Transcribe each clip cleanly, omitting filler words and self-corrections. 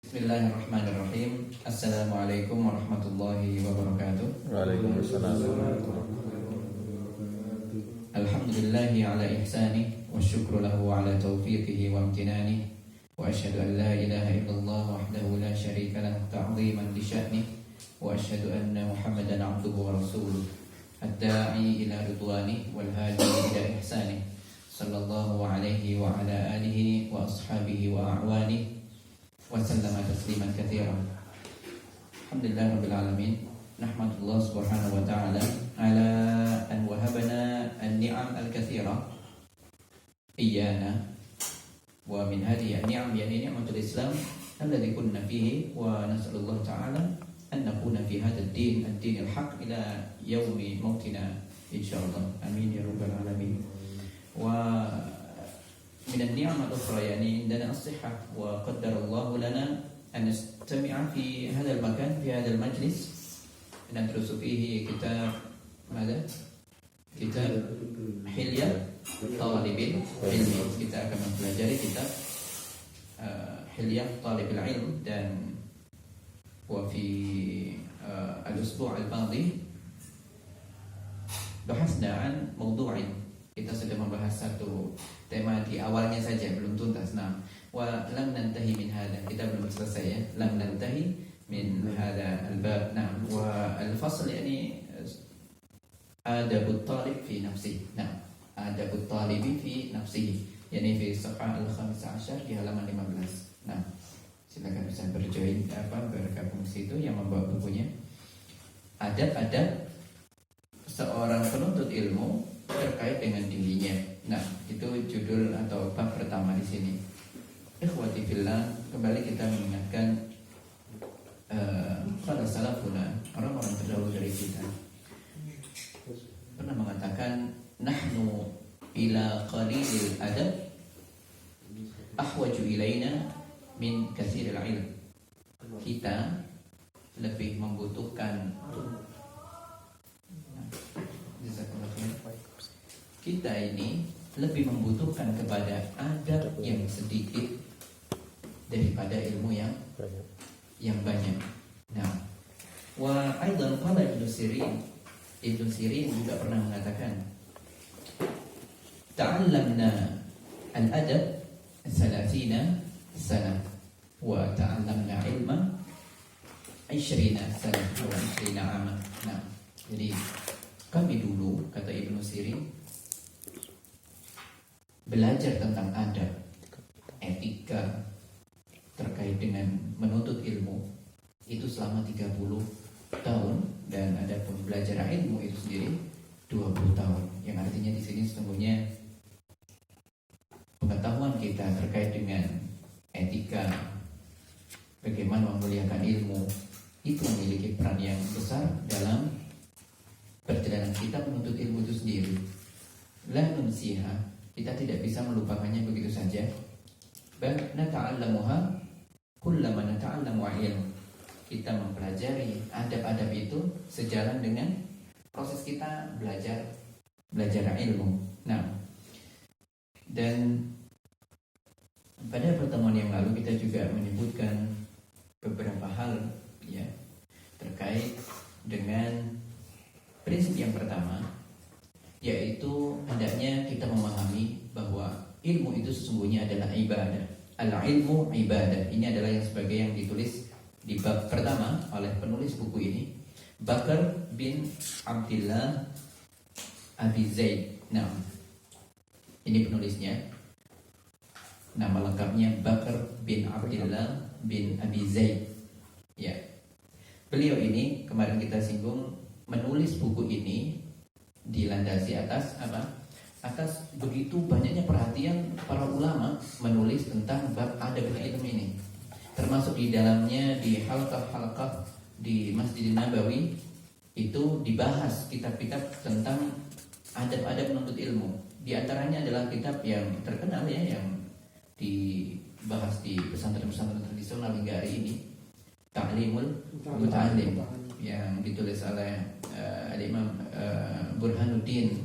Bismillahirrahmanirrahim. Assalamualaikum warahmatullahi wabarakatuh. Waalaikumsalam warahmatullahi wabarakatuh. Alhamdulillahi ala ihsanih wa syukru lahu ala taufiqihi wa amtinanih. Wa asyhadu an la ilaha illallah wahdahu la syarika lah ta'ziman li sya'nih. Wa asyhadu anna Muhammadan abduhu wa rasuluh ad-da'i ila ridwanih wal hadi ila ihsanih. Sallallahu alaihi wa ala alihi wa ashabihi wa a'wanih wa sallama tasliman katsiran. Alhamdulillah rabbil alamin. Nahmadullah subhanahu wa ta'ala ala an wahabana an-ni'am al-katsira iyana wa min hadhihi an-ni'am yani ni'matul Islam alladhi kunna fihi wa nas'alullah ta'ala an nakuna fi hadha ad-din ad-din al-haq ila yaumi mautina insyaallah. Amin ya rabbal alamin. Wa من النعم الأخرى يعني عندنا الصحة وقدر الله لنا أن نستمع في هذا المكان في هذا المجلس ندرس فيه كتاب ماذا؟ كتاب حلية طالب العلم. Kita akan mempelajari kitab حلية طالب العلم dan وفي الأسبوع الماضي بحثنا عن موضوع. Kita sudah membahas satu tema di awalnya saja, belum tuntas. Nah, wa lam nantahi min hada. Kita belum selesai ya. Lam nantahi min hada al-bab. Nah, wa al-fasl yani adabut talib fi nafsihi. Nah, adabut talibi fi nafsihi. Yani fi safhah al-15 di halaman 15. Nah, silakan bisa bergabung di situ yang membawa bukunya. Adab-adab seorang penuntut ilmu terkait dengan dirinya. Nah, itu judul atau bab pertama di sini. Ikhwati fillah, kembali kita mengingatkan para salafuna, orang-orang terdahulu dari kita pernah mengatakan nahnu ila qalilil adab ahwaju ilaina min katsiril ilm. Kita lebih membutuhkan kita ini lebih membutuhkan kepada adab yang sedikit daripada ilmu yang banyak. Nah, wa aidan qala Ibnu Sirin juga pernah mengatakan ta'allamna al-adab 30 sana wa ta'allamna ilma 20 sana wa 20 ama. Nah, jadi kami dulu, kata Ibnu Sirin, belajar tentang adab, etika terkait dengan menuntut ilmu itu selama 30 tahun, dan ada pun belajar ilmu itu sendiri 20 tahun. Yang artinya di sini sesungguhnya pengetahuan kita terkait dengan etika, bagaimana memuliakan ilmu, itu memiliki peran yang besar dalam perjalanan kita menuntut ilmu itu sendiri. La nunsiha, kita tidak bisa melupakannya begitu saja. Bal nata'allamuha kullama nata'allamu ilm. Kita mempelajari adab-adab itu sejalan dengan proses kita belajar ilmu. Nah, dan pada pertemuan yang lalu kita juga menyebutkan beberapa hal ya terkait dengan prinsip yang pertama, yaitu hendaknya kita memahami bahwa ilmu itu sesungguhnya adalah ibadah. Al-ilmu ibadah. Ini adalah yang sebagai yang ditulis di bab pertama oleh penulis buku ini, Bakar bin Abdullah Abi Zaid. Nah, ini penulisnya. Nama lengkapnya Bakar bin Abdullah bin Abi Zaid. Ya. Beliau ini kemarin kita singgung menulis buku ini dilandasi atas apa? Atas begitu banyaknya perhatian para ulama menulis tentang bab adab ilmu ini. Termasuk di dalamnya di halaqah-halaqah di Masjid Nabawi itu dibahas kitab-kitab tentang adab-adab menuntut ilmu. Di antaranya adalah kitab yang terkenal ya, yang dibahas di pesantren-pesantren tradisional hingga hari ini, Ta'limul Muta'allim, yang ditulis oleh Al-Imam Burhanuddin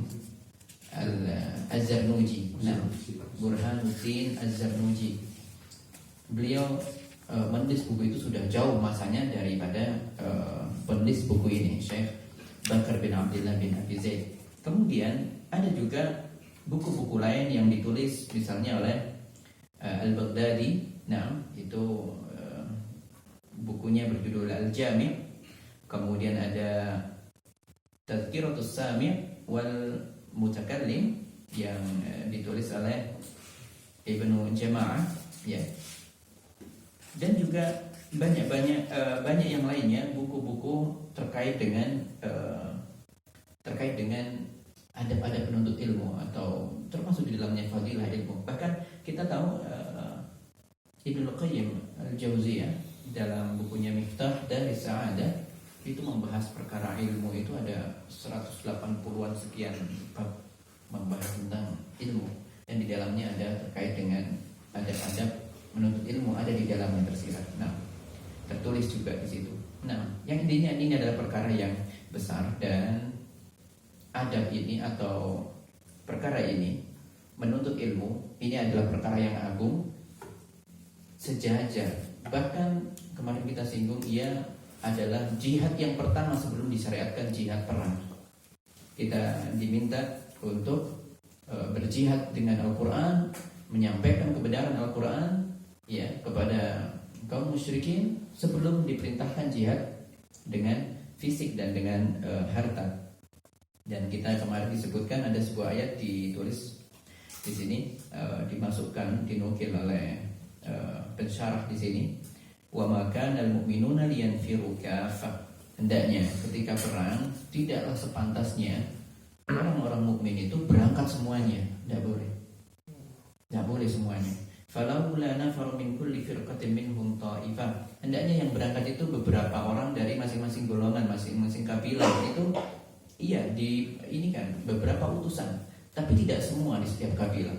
Az-Zarnuji. Nah, Burhanuddin Az-Zarnuji. Beliau menulis buku itu sudah jauh masanya daripada penulis buku ini, Syekh Bakar bin Abdullah bin Abi Zaid. Kemudian ada juga buku-buku lain yang ditulis misalnya oleh Al-Baghdadi. Nah, itu bukunya berjudul Al-Jami'. Kemudian ada Tadhkiratus Sami' wal Mutakallim yang ditulis oleh Ibnu Jama'ah, ya. Dan juga banyak yang lainnya, buku-buku terkait dengan adab-adab penuntut ilmu atau termasuk di dalamnya fadilah ilmu. Bahkan kita tahu Ibnu Qayyim Al-Jauziyah dalam bukunya Miftah Daris Sa'adah itu membahas perkara ilmu itu ada 180-an sekian bab membahas tentang ilmu, dan di dalamnya ada terkait dengan adab-adab menuntut ilmu, ada di dalamnya tersirat. Nah, tertulis juga di situ. Nah, yang intinya ini adalah perkara yang besar, dan adab ini atau perkara ini menuntut ilmu ini adalah perkara yang agung, sejajar. Bahkan kemarin kita singgung, ia adalah jihad yang pertama sebelum disyariatkan jihad perang. Kita diminta untuk berjihad dengan Al-Quran, menyampaikan kebenaran Al-Quran, ya, kepada kaum musyrikin sebelum diperintahkan jihad dengan fisik dan dengan harta. Dan kita kemarin disebutkan ada sebuah ayat ditulis di sini, dimasukkan, dinukil oleh pensyarah di sini. Wa ma kana al-mu'minuna liyanfiru kaffah. Hendaknya ketika perang tidaklah sepantasnya orang-orang mukmin itu berangkat semuanya, tidak boleh. Tidak boleh semuanya. Falaula nafaru min kulli firqatin minhum ta'ifah. Hendaknya yang berangkat itu beberapa orang dari masing-masing golongan, masing-masing kabilah. Itu iya, ini kan beberapa utusan, tapi tidak semua di setiap kabilah.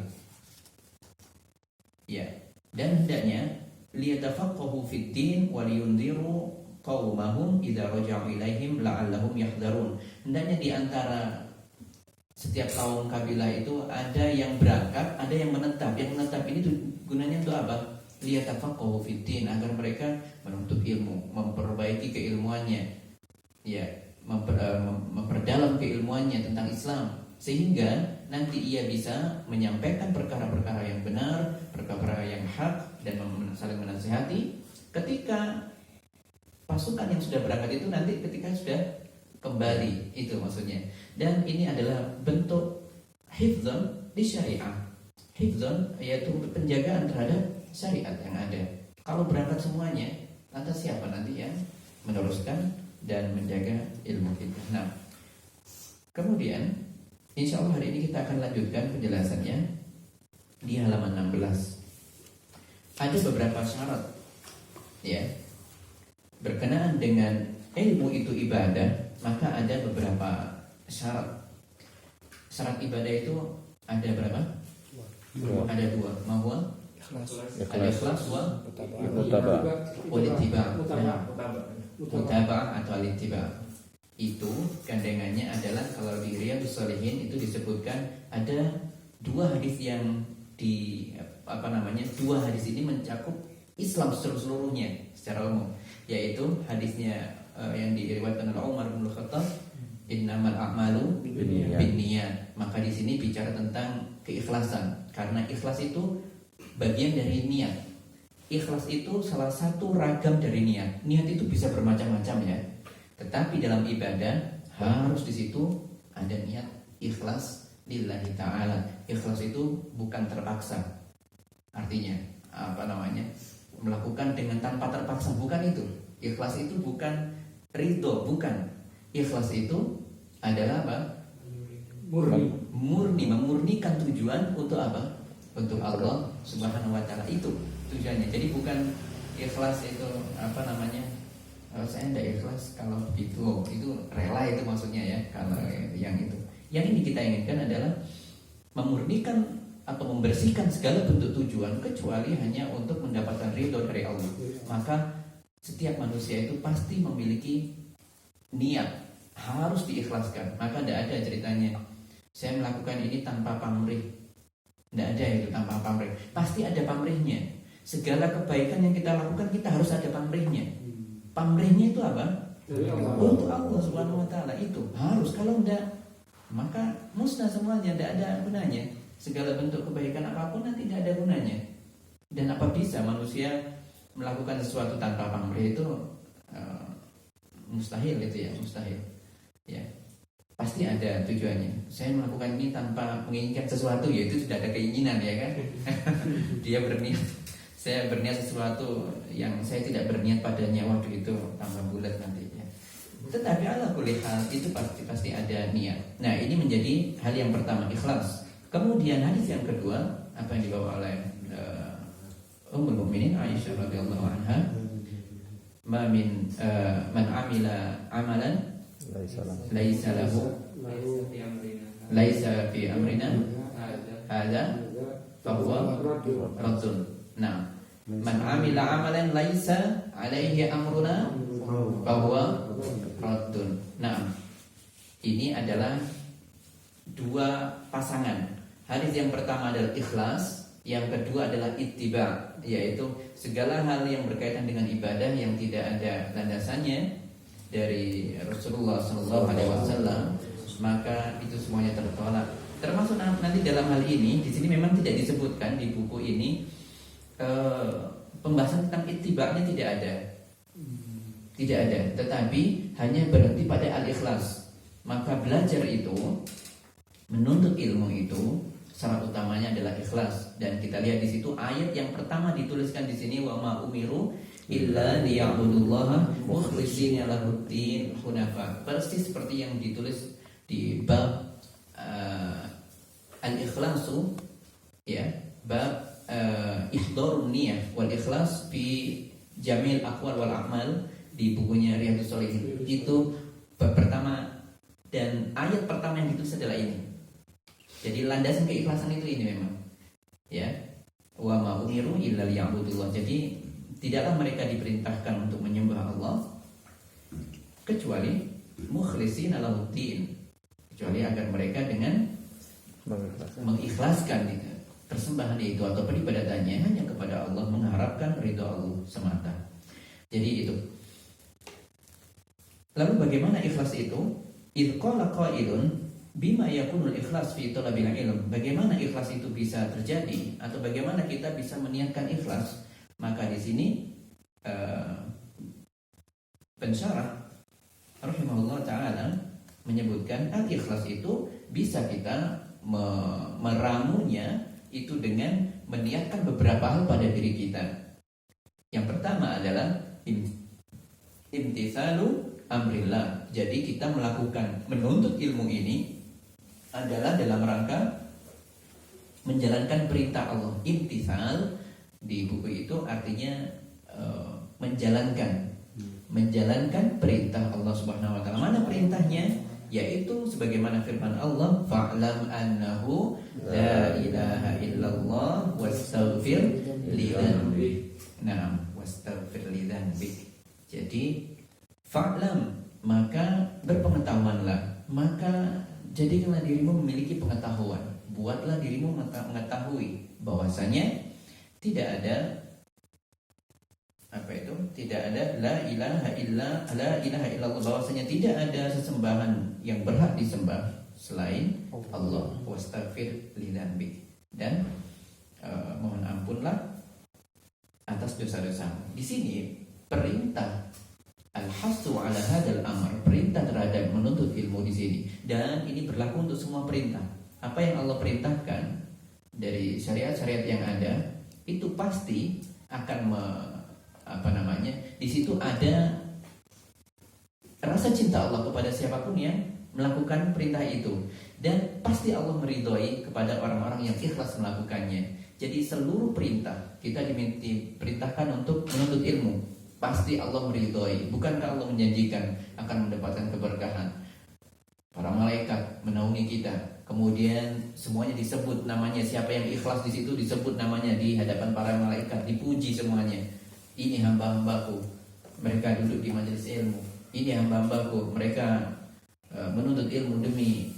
Ya, dan hendaknya liyatafaqahu fid din wa liyunziru qaumahum idza raja'u ilaihim la'allahum yahdharun. Hendaknya di antara setiap kaum kabilah itu ada yang berangkat, ada yang menetap. Yang menetap ini gunanya untuk apa? Liyatafaqahu fid din, agar mereka menuntut ilmu, memperbaiki keilmuannya, ya, memperdalam keilmuannya tentang Islam, sehingga nanti ia bisa menyampaikan perkara-perkara yang benar, perkara-perkara yang hak, dan saling menasihati ketika pasukan yang sudah berangkat itu nanti ketika sudah kembali, itu maksudnya. Dan ini adalah bentuk hifdzan di syariah. Hifdzan yaitu penjagaan terhadap syariat yang ada. Kalau berangkat semuanya, lantas siapa nanti yang meneruskan dan menjaga ilmu kita? Nah, kemudian insya Allah hari ini kita akan lanjutkan penjelasannya di halaman 16. Ada beberapa syarat, ya, berkenaan dengan ilmu itu ibadah, maka ada beberapa syarat. Syarat ibadah itu ada berapa? Ada dua. Mahwa? Ada ikhlas wa ittiba. Mutaba'ah atau al-ittiba. Itu gandengannya adalah kalau di Riyadhus Shalihin itu disebutkan ada dua hadis yang dua hadis ini mencakup Islam seluruhnya secara umum, yaitu hadisnya yang diriwayatkan oleh Umar bin Khattab, innamal a'malu binniyat. Maka di sini bicara tentang keikhlasan, karena ikhlas itu bagian dari niat. Ikhlas itu salah satu ragam dari niat. Niat itu bisa bermacam-macam, ya. Tetapi dalam ibadah harus di situ ada niat ikhlas lillahi ta'ala. Ikhlas itu bukan terpaksa. Artinya melakukan dengan tanpa terpaksa, bukan itu. Ikhlas itu bukan ridho, bukan. Ikhlas itu adalah apa? Murni, memurnikan tujuan untuk apa? Untuk Allah Subhanahu wa taala, itu tujuannya. Jadi bukan ikhlas itu saya tidak ikhlas kalau begitu, itu rela, itu maksudnya, ya. Kalau yang itu, yang ini kita inginkan adalah memurnikan atau membersihkan segala bentuk tujuan kecuali hanya untuk mendapatkan ridho dari Allah. Maka setiap manusia itu pasti memiliki niat, harus diikhlaskan. Maka tidak ada ceritanya saya melakukan ini tanpa pamrih. Tidak ada itu tanpa pamrih. Pasti ada pamrihnya. segala kebaikan yang kita lakukan kita harus ada pamrihnya. Pamrihnya itu apa? Untuk Allah Subhanahu wa taala. Itu harus, kalau enggak maka musnah semuanya, tidak ada gunanya. Segala bentuk kebaikan apapun nanti tidak ada gunanya. Dan apa bisa manusia melakukan sesuatu tanpa pamrih? Itu mustahil, itu ya, mustahil. Ya, pasti ada tujuannya. Saya melakukan ini tanpa menginginkan sesuatu, ya itu sudah ada keinginan, ya kan? Dia berniat, saya berniat sesuatu yang saya tidak berniat padanya, waktu itu tambah bulat nanti. Ya. Tetapi ala kulli hal itu pasti ada niat. Nah, ini menjadi hal yang pertama, ikhlas. Kemudian hadis yang kedua, apa yang dibawa oleh Ummul Mukminin Aisyah radhiyallahu anha, man amila amalan laisa lahu laisa fi amrina hadza fahuwa raddun. Nah, man amila amalan laisa alaihi amruna fahuwa raddun. Nah, ini adalah dua pasangan. Hadis yang pertama adalah ikhlas, yang kedua adalah ittiba, yaitu segala hal yang berkaitan dengan ibadah yang tidak ada landasannya dari Rasulullah SAW, maka itu semuanya tertolak. Termasuk nanti dalam hal ini, di sini memang tidak disebutkan di buku ini pembahasan tentang ittiba'nya tidak ada, tetapi hanya berhenti pada al-ikhlas. Maka belajar itu, menuntut ilmu itu, syarat utamanya adalah ikhlas. Dan kita lihat di situ ayat yang pertama dituliskan di sini, wa ma umiru illa liya'budullaha mukhlishina lahuddin hunafa. Persis seperti yang ditulis di bab al-ikhlasu, ya, bab ihdharun niyah wal ikhlas fi jamil aqwal wal a'mal di bukunya Riyadhus Shalihin. Itu bab pertama dan ayat pertama yang ditulis adalah ini. Jadi landasan keikhlasan itu ini memang, ya, wa ma umiru illa liya'budullah. Jadi tidaklah mereka diperintahkan untuk menyembah Allah kecuali mukhlishina lahuddin, kecuali agar mereka dengan mengikhlaskan itu, persembahan itu atau peribadatannya hanya kepada Allah, mengharapkan ridha Allah semata. Jadi itu. Lalu bagaimana ikhlas itu? Idz qala qailun bima yakunul ikhlas fi talabil ilm. Bagaimana ikhlas itu bisa terjadi atau bagaimana kita bisa meniatkan ikhlas? Maka di sini pensyarah rahimahullah taala menyebutkan al-ikhlas itu bisa kita meramunya itu dengan meniatkan beberapa hal pada diri kita. Yang pertama adalah imtithalu amrillah. Jadi kita melakukan menuntut ilmu ini adalah dalam rangka menjalankan perintah Allah. Imtithal di buku itu artinya menjalankan perintah Allah Subhanahu wa taala. Mana perintahnya? Yaitu sebagaimana firman Allah, fa'lam annahu la ilaha illallah wastaghfir li dzanbik. Nah, wastaghfir li dzanbik. Jadi fa'lam, maka berpengetahuanlah, maka jadikanlah dirimu memiliki pengetahuan. Buatlah dirimu mengetahui bahwasanya tidak ada tidak ada la ilaha illallah, bahwasanya tidak ada sesembahan yang berhak disembah selain Allah. Wastaghfir li dzanbik, dan mohon ampunlah atas dosa-dosa. Di sini perintah al-hasu ala hadzal amr, perintah terhadap menuntut ilmu di sini, dan ini berlaku untuk semua perintah. Apa yang Allah perintahkan dari syariat-syariat yang ada itu pasti akan di situ ada rasa cinta Allah kepada siapapun yang melakukan perintah itu, dan pasti Allah meridhoi kepada orang-orang yang ikhlas melakukannya. Jadi seluruh perintah kita diperintahkan untuk menuntut ilmu, pasti Allah meridhoi. Bukankah Allah menjanjikan akan mendapatkan keberkahan? Para malaikat menaungi kita, kemudian semuanya disebut namanya, siapa yang ikhlas di situ disebut namanya di hadapan para malaikat, dipuji semuanya. Ini hamba-hambaku, mereka duduk di majelis ilmu. Ini hamba-hambaku, mereka menuntut ilmu demi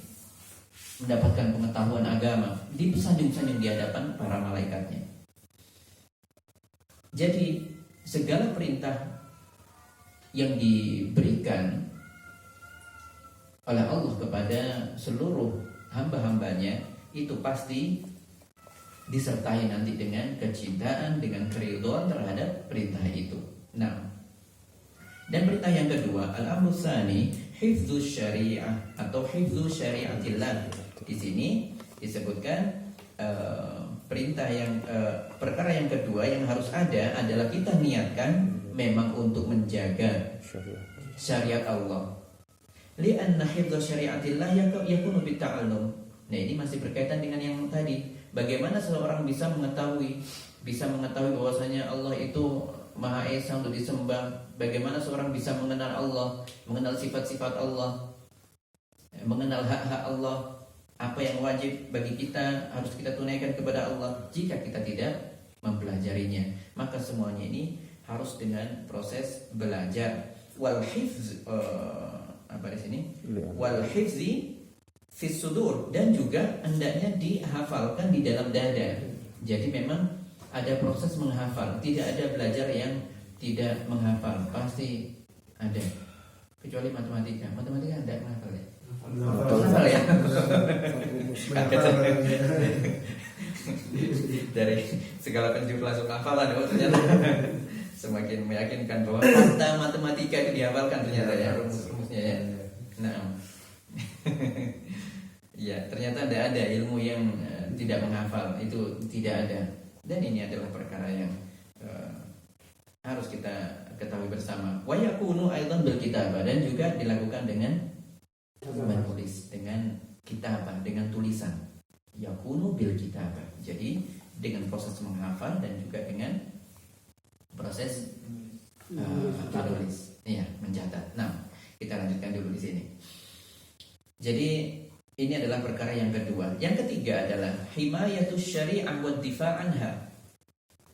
mendapatkan pengetahuan agama. Disanjung-sanjung di hadapan para malaikatnya. Jadi segala perintah yang diberikan oleh Allah kepada seluruh hamba-hambanya itu pasti disertai nanti dengan kecintaan, dengan keridhaan terhadap perintah itu. Nah, dan perintah yang kedua, al-amru tsani, hifdzus syariah atau hifdzus syariatillah. Di sini disebutkan perintah yang perkara yang kedua yang harus ada adalah kita niatkan memang untuk menjaga syariat Allah. Li'anna hifdzus syariatillah yakunu bitta'allum. Nah, ini masih berkaitan dengan yang tadi. Bagaimana seseorang bisa mengetahui bahwasanya Allah itu Maha Esa untuk disembah? Bagaimana seorang bisa mengenal Allah, mengenal sifat-sifat Allah, mengenal hak-hak Allah, apa yang wajib bagi kita harus kita tunaikan kepada Allah? Jika kita tidak mempelajarinya, maka semuanya ini harus dengan proses belajar. Wal hifz apa di sini? Wal hifzi fis sudur, dan juga hendaknya dihafalkan di dalam dada. Jadi memang ada proses menghafal, tidak ada belajar yang tidak menghafal, pasti ada. Kecuali matematika ada menghafal ya. Menghafal ya. Dari segala penjuru langsung hafalan, ternyata semakin meyakinkan bahwa kata matematika itu dihafalkan ternyata ya, rumus-rumusnya ya. Nah. Ya, ternyata tidak ada ilmu yang tidak menghafal, itu tidak ada. Dan ini adalah perkara yang harus kita ketahui bersama. Wa yakunu aidan bil kitabah, dan juga dilakukan dengan menulis, dengan kitabah, dengan tulisan. Yakunu bil kitabah. Jadi dengan proses menghafal dan juga dengan proses menulis, ya, mencatat. Nah, kita lanjutkan dulu di sini. Jadi ini adalah perkara yang kedua. Yang ketiga adalah himayatus syari'ah wa difa' anha.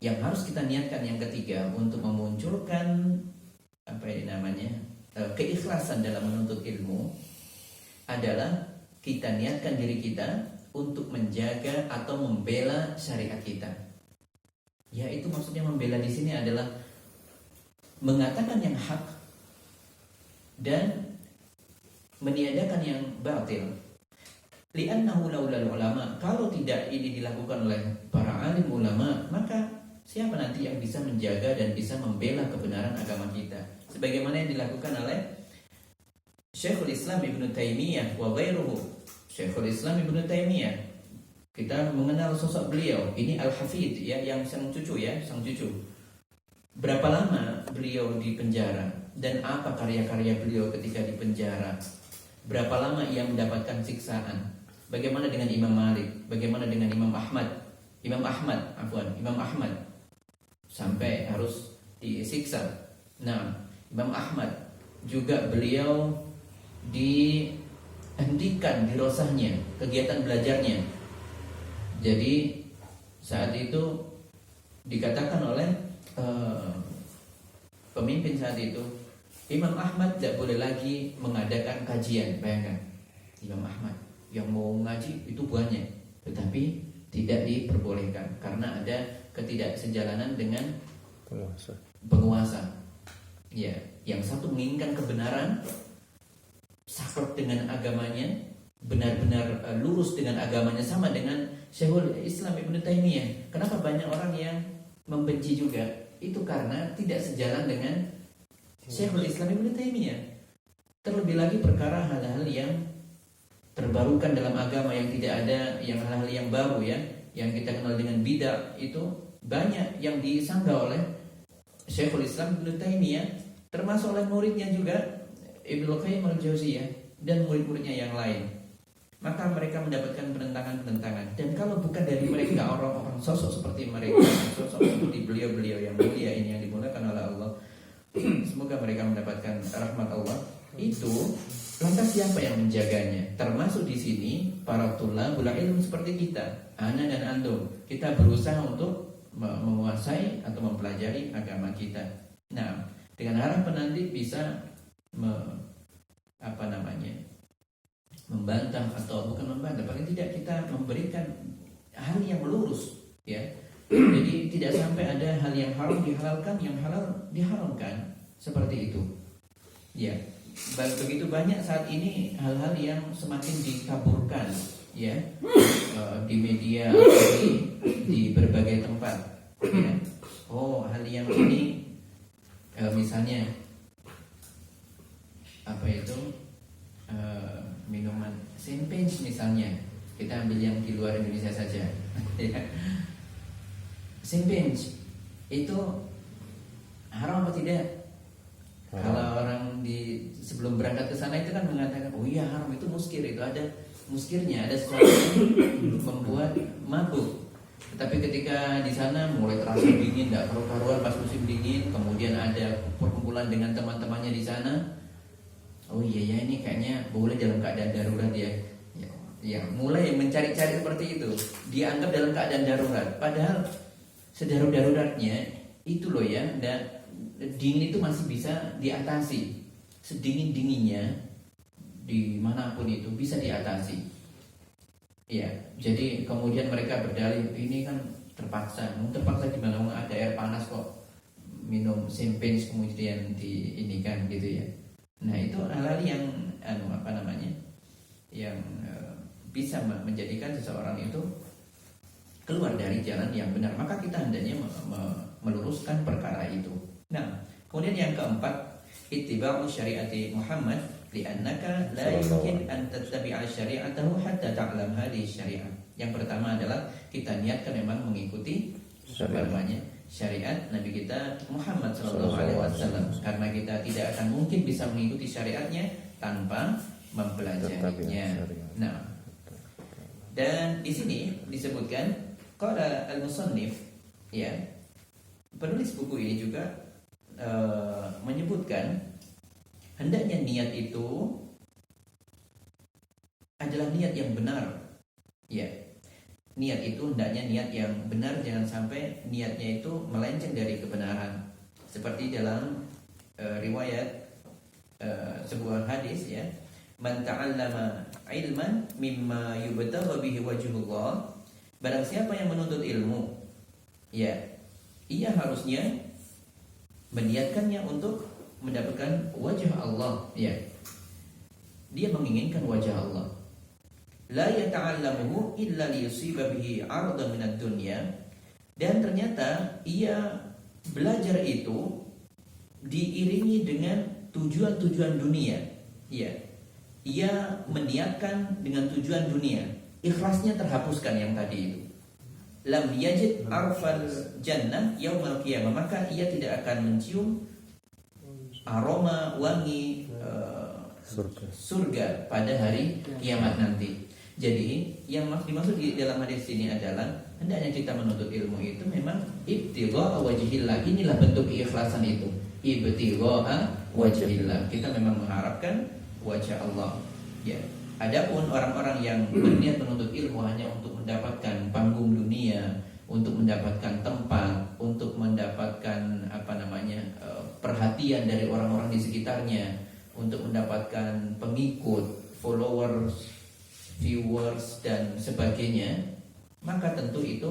Yang harus kita niatkan yang ketiga untuk memunculkan keikhlasan dalam menuntut ilmu adalah kita niatkan diri kita untuk menjaga atau membela syariat kita. Yaitu maksudnya membela di sini adalah mengatakan yang hak dan meniadakan yang batil. Li'annahu laulal ulama, kalau tidak ini dilakukan oleh para alim ulama, maka siapa nanti yang bisa menjaga dan bisa membela kebenaran agama kita? Sebagaimana yang dilakukan oleh Syekhul Islam Ibnu Taimiyah wa ghairuhu. Syekhul Islam Ibnu Taimiyah, kita mengenal sosok beliau, ini Al-Hafidh ya, yang sang cucu. Berapa lama beliau di penjara dan apa karya-karya beliau ketika di penjara? Berapa lama ia mendapatkan siksaan? Bagaimana dengan Imam Malik? Bagaimana dengan Imam Ahmad? Imam Ahmad sampai harus disiksa. Nah, Imam Ahmad juga beliau dihentikan dirosahnya kegiatan belajarnya. Jadi saat itu dikatakan oleh pemimpin saat itu, Imam Ahmad tidak boleh lagi mengadakan kajian. Bayangkan, Imam Ahmad yang mau ngaji itu banyak, tetapi tidak diperbolehkan karena ada ketidaksejalanan dengan penguasa. Ya, yang satu menginginkan kebenaran, saklek dengan agamanya, benar-benar lurus dengan agamanya, sama dengan Syekhul Islam Ibnu Taimiyah. Kenapa banyak orang yang membenci juga? Itu karena tidak sejalan dengan Syekhul Islam Ibnu Taimiyah. Terlebih lagi perkara hal-hal yang terbarukan dalam agama yang tidak ada, yang hal-hal yang baru ya, yang kita kenal dengan bidah, itu banyak yang disanggah oleh Syekhul Islam Ibnu Taimiyah, termasuk oleh muridnya juga Ibnu Qayyim al-Jauziyah dan murid-muridnya yang lain. Maka mereka mendapatkan penentangan. Dan kalau bukan dari mereka, orang-orang sosok seperti mereka, sosok seperti beliau-beliau yang mulia ini yang dimulakan oleh Allah, semoga mereka mendapatkan rahmat Allah. Itu lantas siapa yang menjaganya? Termasuk di sini para tulabul ilm seperti kita, ana dan antum. Kita berusaha untuk menguasai atau mempelajari agama kita. Nah, dengan harapan nanti bisa membantah, atau bukan membantah, paling tidak kita memberikan hal yang lurus ya, Jadi tidak sampai ada hal yang haram dihalalkan, yang halal diharamkan, seperti itu. Ya, begitu banyak saat ini hal-hal yang semakin dikaburkan, ya, di media, di berbagai tempat. Ya. Oh, hal yang ini, misalnya apa itu, minuman champagne misalnya, kita ambil yang di luar Indonesia saja. Ya. Champagne itu haram apa tidak? Kalau orang di sebelum berangkat ke sana itu kan mengatakan, oh iya haram, itu muskir, itu ada muskirnya, ada sesuatu yang membuat mabuk. Tetapi ketika di sana mulai terasa dingin, tidak karu-karuan pas musim dingin, kemudian ada perkumpulan dengan teman-temannya di sana, oh iya ya ini kayaknya boleh dalam keadaan darurat ya. Ya, mulai mencari-cari seperti itu, dianggap dalam keadaan darurat. Padahal sedarurat-daruratnya itu loh ya, dan dingin itu masih bisa diatasi. Sedingin-dinginnya dimanapun itu bisa diatasi. Ya, jadi kemudian mereka berdalih ini kan terpaksa gimana, ada air panas kok minum champagne kemudian di ini kan gitu ya. Nah itu hal-hal yang yang bisa menjadikan seseorang itu keluar dari jalan yang benar. Maka kita hendaknya meluruskan perkara itu. Nah, kemudian yang keempat, ittiba'u syariati Muhammad li'annaka la yumkin an tattabi'a syari'atahu hatta ta'lam hadhihi syari'ah. Yang pertama adalah kita niatkan memang mengikuti syariat Nabi kita Muhammad SAW, karena kita tidak akan mungkin bisa mengikuti syariatnya tanpa mempelajarinya. Nah, dan di sini disebutkan qala al-musannif, ya, penulis buku ini juga menyebutkan hendaknya niat itu adalah niat yang benar. Ya, niat itu hendaknya niat yang benar, jangan sampai niatnya itu melenceng dari kebenaran. Seperti dalam riwayat sebuah hadis, ya, man ta'allama ilman mimma yubtagha bihi wajhullah, barang siapa yang menuntut ilmu, ya, ia harusnya meniatkannya untuk mendapatkan wajah Allah, ya. Dia menginginkan wajah Allah. La yata'allamuhu illa liyusiba bihi 'aradan minad dunya, dan ternyata ia belajar itu diiringi dengan tujuan-tujuan dunia, ya. Ia meniatkan dengan tujuan dunia, ikhlasnya terhapuskan yang tadi itu. Lam yajid arfal jannah yaumal qiyamah, maka ia tidak akan mencium aroma wangi surga pada hari kiamat nanti. Jadi yang dimaksud di dalam hadis ini adalah hendaknya kita menuntut ilmu itu memang ibtigha wajhillah. Inilah bentuk keikhlasan itu, ibtigha wajhillah. Kita memang mengharapkan wajah Allah, ya. Adapun orang-orang yang berniat menuntut ilmu hanya untuk mendapatkan panggung dunia, untuk mendapatkan tempat, untuk mendapatkan perhatian dari orang-orang di sekitarnya, untuk mendapatkan pengikut, followers, viewers dan sebagainya, maka tentu itu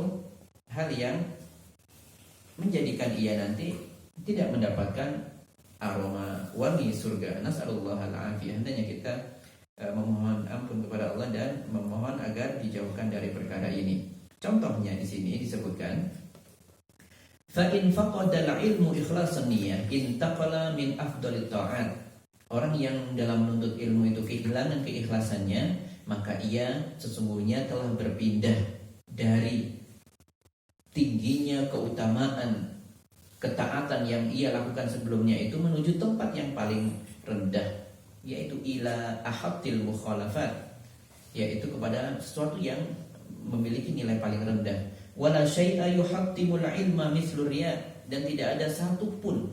hal yang menjadikan ia nanti tidak mendapatkan aroma wangi surga. Nas'alullah al-afiyah. Hendaknya kita memohon ampun kepada Allah dan memohon agar dijauhkan dari perkara ini. Contohnya di sini disebutkan, fa in faqada al-ilmu ikhlasan niyyah intaqala min afdalit ta'at. Orang yang dalam menuntut ilmu itu kehilangan keikhlasannya, maka ia sesungguhnya telah berpindah dari tingginya keutamaan ketaatan yang ia lakukan sebelumnya itu menuju tempat yang paling rendah, yaitu ila ahabtil mukhalafat, yaitu kepada sesuatu yang memiliki nilai paling rendah. Wala syai'a yuhattimul ilma mislu riya, dan tidak ada satu pun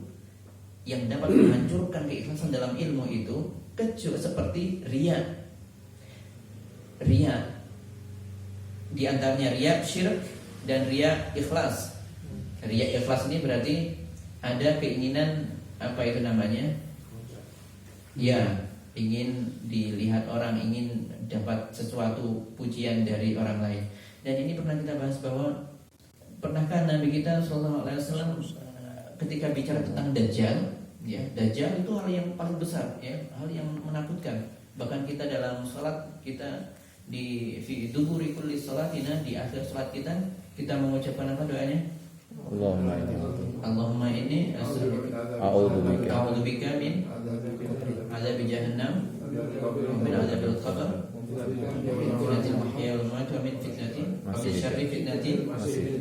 yang dapat menghancurkan keikhlasan dalam ilmu itu kecuali seperti riya. Riya di antaranya riya syirik dan riya ikhlas. Riya ikhlas ini berarti ada keinginan ya, ingin dilihat orang, ingin dapat sesuatu pujian dari orang lain. Dan ini pernah kita bahas bahwa pernahkah Nabi kita Shallallahu Alaihi Wasallam ketika bicara tentang Dajjal, ya Dajjal itu hal yang paling besar, ya hal yang menakutkan. Bahkan kita dalam sholat kita di duburi kulli sholatina, di akhir sholat kita mengucapkan apa doanya? Allahumma inni a'udzubika min adzabi jahannam wa min adzabil qabr min fitnatil mahya wal mamat wa min syarri fitnatil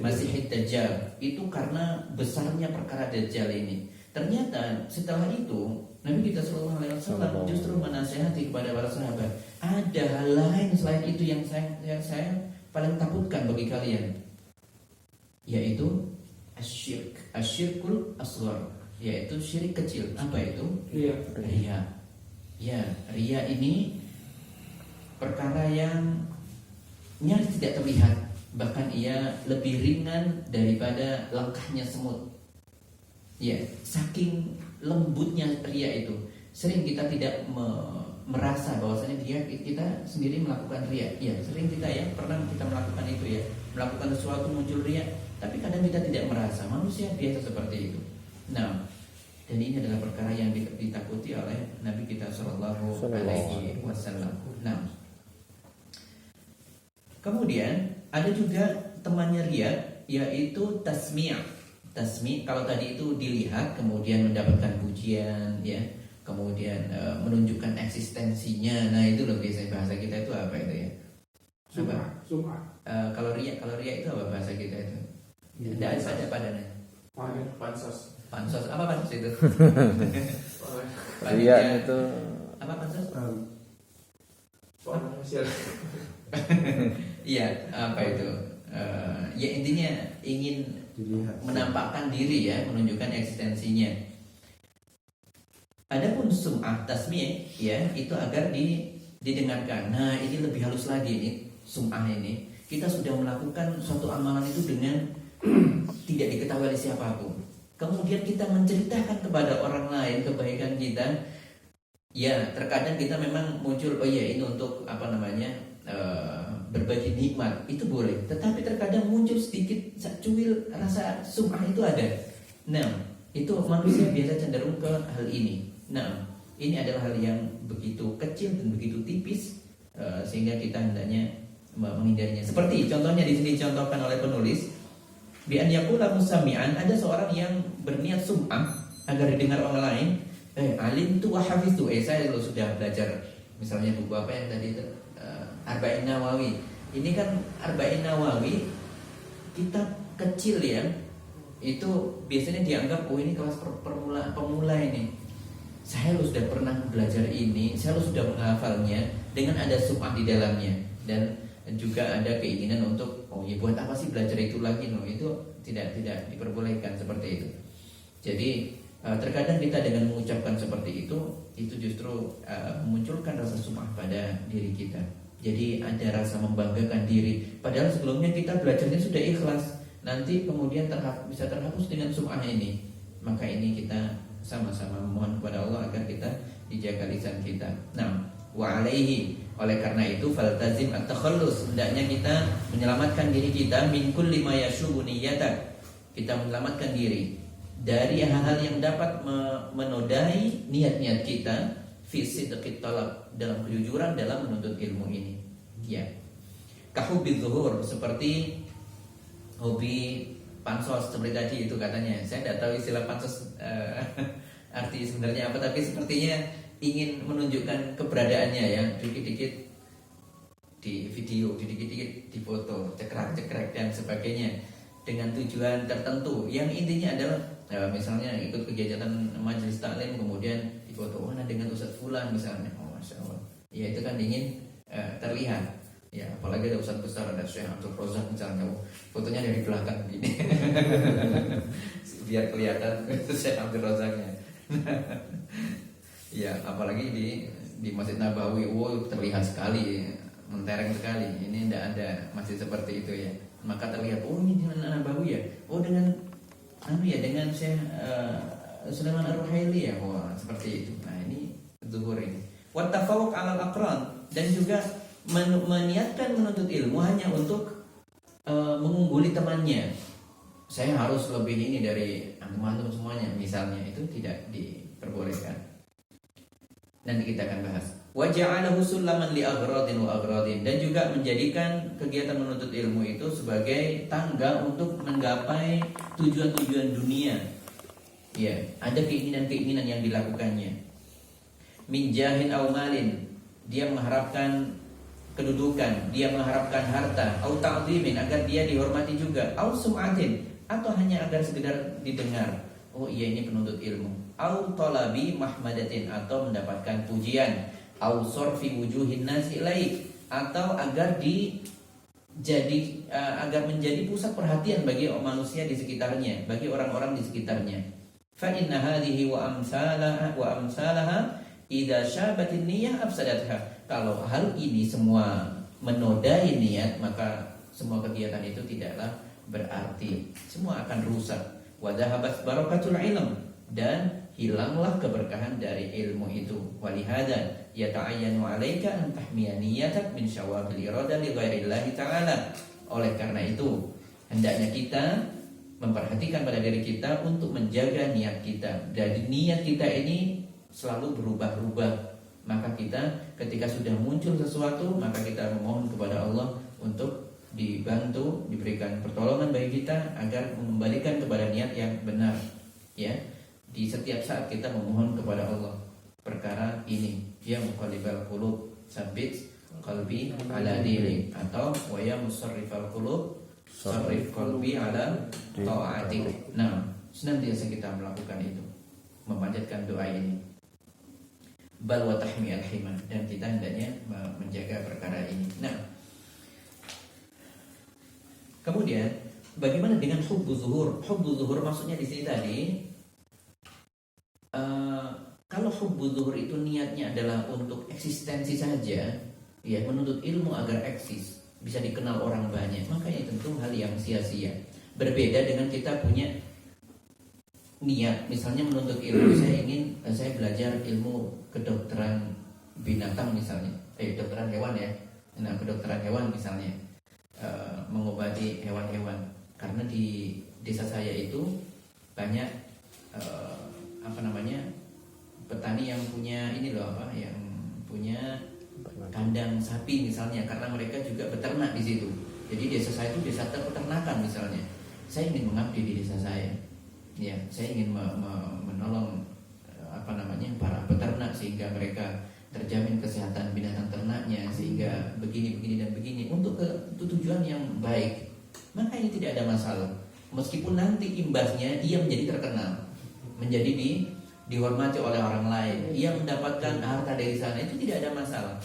masiihid dajjal. Itu karena besarnya perkara Dajjal ini. Ternyata setelah itu Nabi kita Shallallahu Alaihi Wasallam justru menasihati kepada para sahabat, ada hal lain selain itu yang saya paling takutkan bagi kalian, yaitu asyirkul asghar, yaitu syirik kecil. Apa itu? Ria. Ya, ria ini perkara yang nyaris tidak terlihat, bahkan ia lebih ringan daripada langkahnya semut. Ya, saking lembutnya ria itu, sering kita tidak merasa bahwasanya kita sendiri melakukan ria. Ya, sering kita pernah kita melakukan itu ya, melakukan sesuatu muncul ria, tapi kadang kita tidak merasa. Manusia biasa seperti itu. Nah, dan ini adalah perkara yang ditakuti oleh Nabi kita Shallallahu Alaihi Wasallam. Nah, kemudian ada juga temannya ria, yaitu tasmi'. Tasmi' kalau tadi itu dilihat kemudian mendapatkan pujian, ya, kemudian menunjukkan eksistensinya. Nah, itu loh biasanya bahasa kita itu apa itu ya? Sum'ah. Kalau ria itu apa bahasa kita itu? Tidak ada padanya. Pansos. Pansos apa pansos itu? Ria itu apa pansos? Hasil. Iya, apa itu? Ya intinya ingin menampakkan diri, ya, menunjukkan eksistensinya. Adapun sum'ah tasmi', ya, itu agar didengarkan. Nah, ini lebih halus lagi nih, sum'ah ini. Kita sudah melakukan suatu amalan itu dengan tidak diketahui oleh siapapun. Kemudian kita menceritakan kepada orang lain kebaikan kita. Ya, terkadang kita memang muncul, oh iya ini untuk apa namanya? Berbagi nikmat, itu boleh. Tetapi terkadang muncul sedikit cuil rasa sum'ah itu ada. Nah, itu manusia biasa cenderung ke hal ini. Nah, ini adalah hal yang begitu kecil dan begitu tipis, sehingga kita hendaknya menghindarinya. Seperti contohnya di sini dicontohkan oleh penulis, bi an yaqula musami'an, ada seorang yang berniat sum'ah agar didengar orang lain. Alim tu wa hafiztu, saya sudah belajar misalnya buku apa yang tadi itu, Arba'in Nawawi. Ini kan Arba'in Nawawi kitab kecil ya. Itu biasanya dianggap ini kelas pemula ini. Saya sudah pernah belajar ini, saya sudah menghafalnya dengan ada sum'ah di dalamnya, dan juga ada keinginan untuk buat apa sih belajar itu lagi? Itu tidak diperbolehkan seperti itu. Jadi terkadang kita dengan mengucapkan seperti itu justru memunculkan rasa sum'ah pada diri kita. Jadi ada rasa membanggakan diri. Padahal sebelumnya kita belajarnya sudah ikhlas. Nanti kemudian bisa terhapus dengan sum'ah ini. Maka ini kita sama-sama memohon kepada Allah agar kita dijaga lisan kita. Nah, wa alaihi, oleh karena itu faltazim at-takhallus, hendaknya kita menyelamatkan diri kita min kulli ma yashubu niyatak. Kita menyelamatkan diri dari hal-hal yang dapat menodai niat-niat kita fi sidqit talab, dalam kejujuran dalam menuntut ilmu ini. Ya. Kahubbi zuhur, seperti hobi pansos seperti tadi itu katanya. Saya tidak tahu istilah pansos arti sebenarnya apa, tapi sepertinya ingin menunjukkan keberadaannya ya, dikit-dikit di video, dikit-dikit di foto, cekrek-cekrek dan sebagainya dengan tujuan tertentu. Yang intinya adalah misalnya ikut kegiatan majelis taklim kemudian difoto dengan Ustaz Fulan misalnya. Masya Allah. Ya itu kan ingin terlihat. Ya apalagi ada Ustaz besar, ada Syekh Abdul Razak misalnya, fotonya dari belakang gini. Biar kelihatan Syekh Abdul Razaknya. Ya apalagi di Masjid Nabawi, terlihat sekali, mentereng sekali. Ini tidak ada masjid seperti itu ya. Maka terlihat, ini dengan Nabawi ya. Dengan Syekh Sulaiman Ar-Ruhaili ya. Seperti itu. Nah ini zuhur ini. Wa tafawuq 'alal aqran, dan juga meniatkan menuntut ilmu hanya untuk mengungguli temannya. saya harus lebih ini dari antum-antum semuanya misalnya, itu tidak diperbolehkan. Nanti kita akan bahas. Wa ja'alahu sulaman li aghradin wa aghradin, dan juga menjadikan kegiatan menuntut ilmu itu sebagai tangga untuk menggapai tujuan-tujuan dunia. Ya, ada keinginan-keinginan yang dilakukannya. Min jahin aw malin, dia mengharapkan kedudukan, dia mengharapkan harta, au ta'dhimin, agar dia dihormati juga, au sum'atin, atau hanya agar sekedar didengar, oh iya ini penuntut ilmu, au talabi mahmadatin, atau mendapatkan pujian, au sorfi wujuhin nasi ilaih, atau agar agar menjadi pusat perhatian bagi manusia di sekitarnya, bagi orang-orang di sekitarnya. Fa inna hadhihi wa amsalaha idza syabatin niyyah afsadatha. Kalau hal ini semua menodai niat, maka semua kegiatan itu tidaklah berarti, semua akan rusak. Wa dhahabat barakatul ilm, dan hilanglah keberkahan dari ilmu itu. Walihada yata'ayyanu 'alaika an tahmiya niyatak min syawabil irada li ghairillahi ta'ala. Oleh karena itu, hendaknya kita memperhatikan pada diri kita untuk menjaga niat kita. Dari niat kita ini selalu berubah-ubah. Maka kita ketika sudah muncul sesuatu, maka kita memohon kepada Allah untuk dibantu, diberikan pertolongan bagi kita agar mengembalikan kepada niat yang benar. Ya, di setiap saat kita memohon kepada Allah perkara ini. Ya muqallibal qulub, tsabbit qalbi ala dinik, atau wa ya musarrifal qulub, sarrif qalbi ala ta'atik. Nah, senantiasa kita melakukan itu, memanjatkan doa ini. Bal wa tahmiyal himan, dan kita hendaknya menjaga perkara ini. Nah, kemudian bagaimana dengan hubbu zuhur? Hubbu zuhur maksudnya di sini tadi, kalau hubbu zuhur itu niatnya adalah untuk eksistensi saja, ya, menuntut ilmu agar eksis, bisa dikenal orang banyak, maka ya tentu hal yang sia-sia. Berbeda dengan kita punya niat, misalnya menuntut ilmu, saya belajar ilmu kedokteran binatang misalnya, kedokteran hewan ya, nah kedokteran hewan misalnya, mengobati hewan-hewan. Karena di desa saya itu banyak petani yang punya yang punya kandang sapi misalnya, karena mereka juga beternak di situ. Jadi desa saya itu desa peternakan misalnya. Saya ingin mengabdi di desa saya. Ya, saya ingin menolong para peternak sehingga mereka terjamin kesehatan binatang ternaknya, sehingga begini dan begini, untuk tujuan yang baik. Maka ini tidak ada masalah. Meskipun nanti imbasnya ia menjadi terkenal, menjadi dihormati oleh orang lain, ia mendapatkan harta dari sana, itu tidak ada masalah.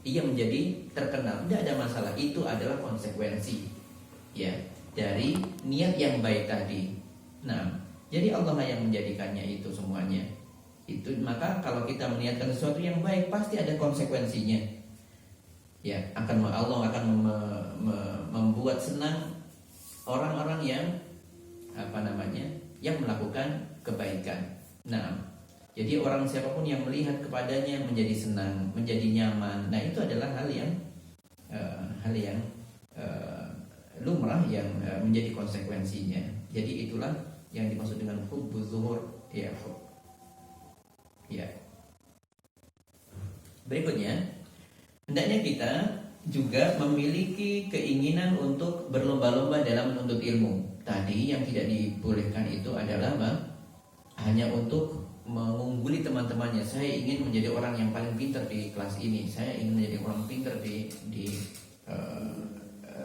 Ia menjadi terkenal, tidak ada masalah. Itu adalah konsekuensi, ya, dari niat yang baik tadi. Nah, jadi Allah yang menjadikannya itu semuanya. Itu maka kalau kita meniatkan sesuatu yang baik, pasti ada konsekuensinya. Ya, Allah akan membuat senang orang-orang yang yang melakukan kebaikan. Nah, jadi orang siapapun yang melihat kepadanya menjadi senang, menjadi nyaman. Nah, itu adalah hal yang lumrah yang menjadi konsekuensinya. Jadi itulah yang dimaksud dengan hubbu zuhur, ya. Berikutnya, hendaknya kita juga memiliki keinginan untuk berlomba-lomba dalam menuntut ilmu. Tadi yang tidak dibolehkan itu adalah hanya untuk mengungguli teman-temannya. Saya ingin menjadi orang yang paling pintar di kelas ini. Saya ingin menjadi orang pintar di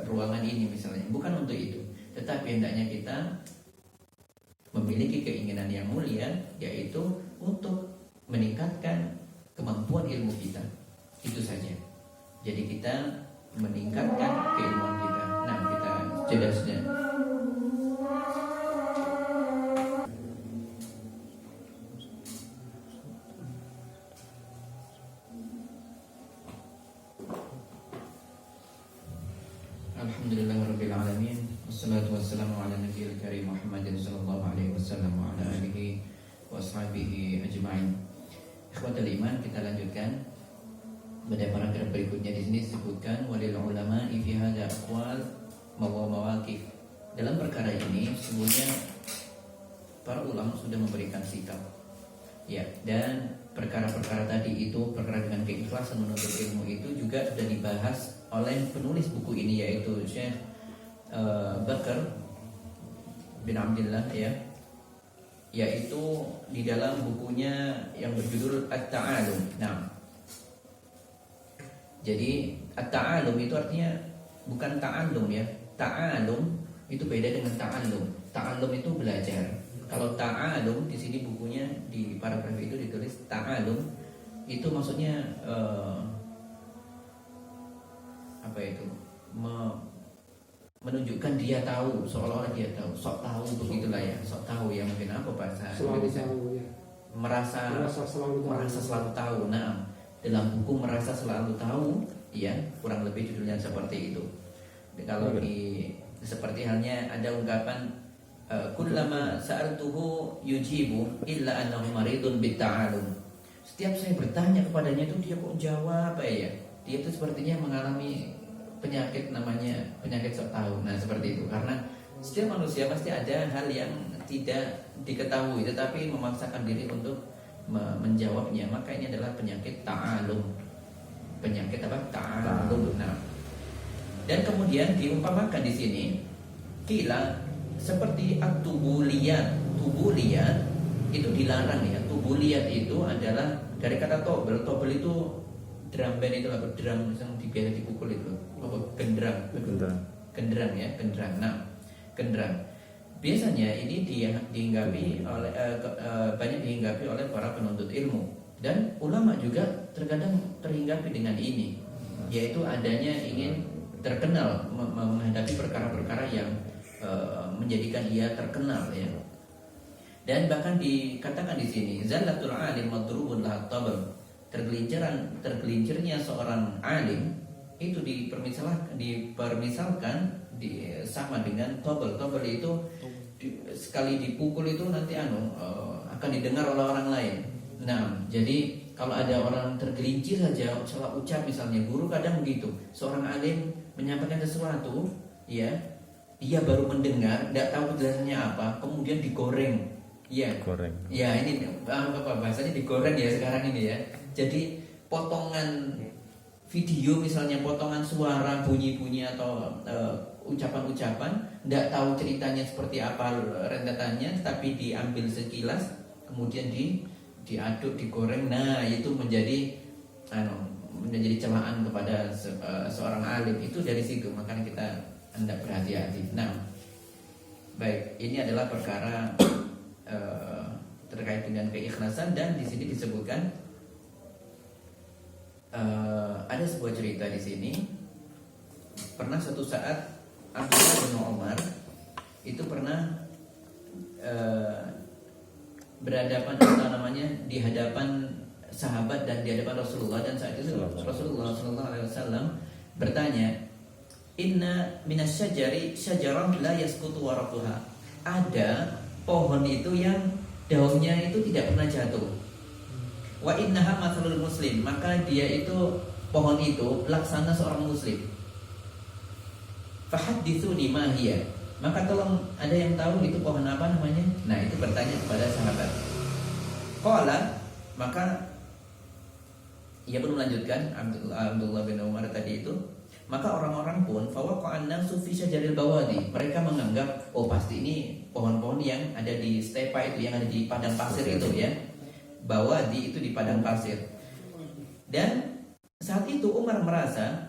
ruangan ini misalnya. Bukan untuk itu. Tetapi hendaknya kita memiliki keinginan yang mulia, yaitu untuk meningkatkan kemampuan ilmu kita. Itu saja. Jadi kita meningkatkan keilmuan kita. Nah, kita jeda saja. Alhamdulillahirabbil alamin. Wassalatu wassalamu ala nabiyil karim Muhammadin sallallahu alaihi wasallam wa ala alihi wa ashabihi ajma'in. Ikhwatul iman, kita lanjutkan pada paragraf berikutnya. Di sini disebutkan walil ulama fi hadza aqwal wa mawaqif. dalam perkara ini sesungguhnya para ulama sudah memberikan sikap. Ya, dan perkara-perkara tadi itu, perkara dengan keikhlasan menuntut ilmu itu juga sudah dibahas oleh penulis buku ini, yaitu Syekh Bakar bin Abdullah, ya, yaitu di dalam bukunya yang berjudul At-Ta'alum. Nah, jadi At-Ta'alum itu artinya bukan ta'allum, ya. Ta'alum itu beda dengan ta'allum. Ta'allum itu belajar. Kalau ta'alum di sini bukunya di paragraf itu ditulis ta'alum, itu maksudnya apa itu? Menunjukkan dia tahu, seolah-olah dia tahu, sok tahu, begitulah ya, sok tahu ya, mungkin apa bahasa Indonesia? Merasa selalu tahu. Nah, dalam buku merasa selalu tahu, ya, kurang lebih judulnya seperti itu. Kalau seperti halnya ada ungkapan kullama sa'altuhu yujibu illa annahu maridun bitta'alum. Setiap saya bertanya kepadanya itu dia kok jawab ya. Dia itu sepertinya mengalami penyakit, namanya penyakit sok tahu. Nah, seperti itu. Karena setiap manusia pasti ada hal yang tidak diketahui tetapi memaksakan diri untuk menjawabnya. Maka ini adalah penyakit ta'alum. Penyakit apa? Ta'alum. Nah, dan kemudian diumpamakan di sini kila seperti at-tubuliyat. Tubuliyat itu dilarang ya. Tubuliyat itu adalah dari kata tobel. Tobel itu drum band itu, apa drum yang biasa dipukul itu, apa gendrang. Gendrang ya, gendrang. Nah, gendrang. Biasanya ini dihinggapi oleh banyak dihinggapi oleh para penuntut ilmu, dan ulama juga terkadang terhinggapi dengan ini, yaitu adanya ingin terkenal menghadapi perkara-perkara yang menjadikan ia terkenal ya. Dan bahkan dikatakan di sini zallatul alim madrubun la tabal. Tergelincirnya seorang alim itu dipermisalkan sama dengan tabal. Tabal itu sekali dipukul itu nanti akan didengar oleh orang lain. Nah, jadi kalau ada orang tergelincir saja salah ucap misalnya, guru kadang begitu. Seorang alim menyampaikan sesuatu, ya, dia baru mendengar, tidak tahu penjelasannya apa, kemudian digoreng, ya, goreng. Ya, ini apa bahasanya, digoreng ya sekarang ini ya. Jadi potongan video misalnya, potongan suara, bunyi-bunyi atau ucapan-ucapan, tidak tahu ceritanya seperti apa rentetannya, tapi diambil sekilas, kemudian diaduk, digoreng. Nah, itu menjadi celaan kepada seorang alim. Itu dari situ, makanya kita hendak berhati-hati. Nah, baik, ini adalah perkara terkait dengan keikhlasan. Dan di sini disebutkan ada sebuah cerita di sini. Pernah suatu saat Abdullah bin Umar itu pernah berhadapan di hadapan sahabat dan di hadapan Rasulullah, dan saat itu Rasulullah SAW bertanya, inna minasyajari syajaran la yasqutu waraquha. Ada pohon itu yang daunnya itu tidak pernah jatuh. Wa innaha mathalul muslim, maka dia itu, pohon itu laksana seorang muslim. Fahadditsuni ma hiya, maka tolong ada yang tahu itu pohon apa namanya? Nah, itu bertanya kepada sahabat. Qala, maka ia pun melanjutkan, Abdullah bin Umar tadi itu, maka orang-orang pun fawaqa'an nasu fi syajaril bawadi, mereka menganggap pasti ini pohon-pohon yang ada di stepa itu, yang ada di padang pasir itu ya. Bawadi itu di padang pasir. Dan saat itu Umar merasa,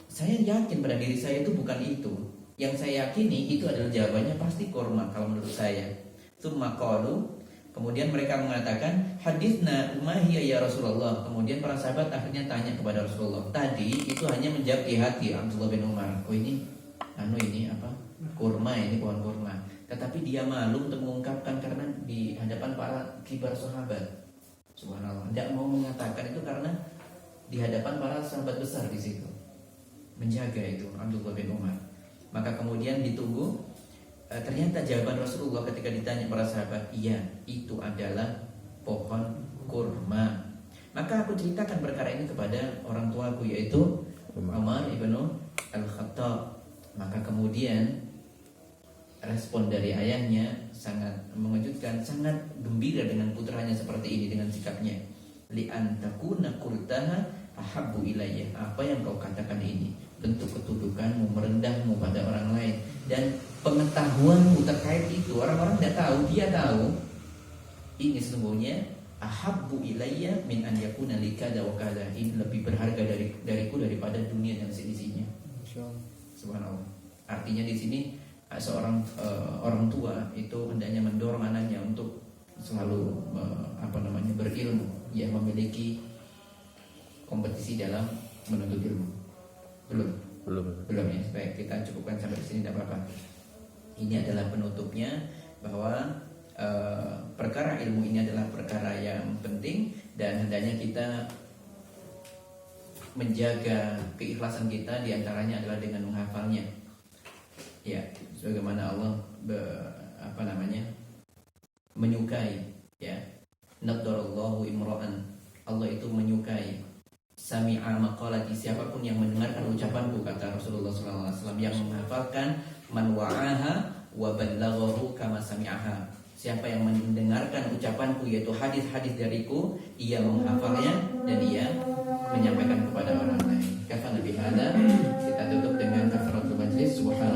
saya yakin pada diri saya itu bukan itu. Yang saya yakini itu adalah jawabannya pasti kurma kalau menurut saya. Tsumma qalu, kemudian mereka mengatakan, haditsna ma hiya ya Rasulullah. Kemudian para sahabat akhirnya tanya kepada Rasulullah. Tadi itu hanya menjawab di hati Abdullah bin Umar, oh ini apa? Kurma, ini pohon kurma. Tetapi dia malu untuk mengungkapkan karena di hadapan para kibar sahabat. Subhanallah, tidak mau mengatakan itu karena di hadapan para sahabat besar di situ. Menjaga itu Abdullah bin Umar. Maka kemudian ditunggu, ternyata jawaban Rasulullah ketika ditanya para sahabat, iya, itu adalah pohon kurma. Maka aku ceritakan perkara ini kepada orang tuaku, yaitu Umar ibnu Al-Khattab. Maka kemudian respon dari ayahnya sangat mengejutkan, sangat gembira dengan putranya seperti ini dengan sikapnya. Li antakuna qultaha ahabbu ilayya. Apa yang kau katakan ini bentuk ketudukanmu, merendahmu pada orang lain, dan pengetahuanmu terkait itu orang-orang tidak tahu, dia tahu. Ini sesungguhnya ahabbu ilayya min an yakuna li kada wa kada. Ini lebih berharga dariku daripada dunia dan seisinya. Subhanallah. Artinya di sini seorang orang tua itu hendaknya mendorong anaknya untuk selalu berilmu, ya, memiliki kompetisi dalam menuntut ilmu. Belum ya. Baik, kita cukupkan sampai di sini, tidak apa-apa. Ini adalah penutupnya bahwa perkara ilmu ini adalah perkara yang penting dan hendaknya kita menjaga keikhlasan kita, diantaranya adalah dengan menghafalnya. Ya, sebagaimana Allah menyukai, ya, nadarallahu imra'an, Allah itu menyukai sami'a maqalati, siapapun yang mendengarkan ucapanku, kata Rasulullah SAW, yang menghafalkan, man wa'aha wa ballaghahu kama sami'aha, siapa yang mendengarkan ucapanku yaitu hadis-hadis dariku, ia menghafalnya dan ia menyampaikan kepada orang lain. Kafana bihada, kita tutup dengan kafaratul majlis. Subhanallah.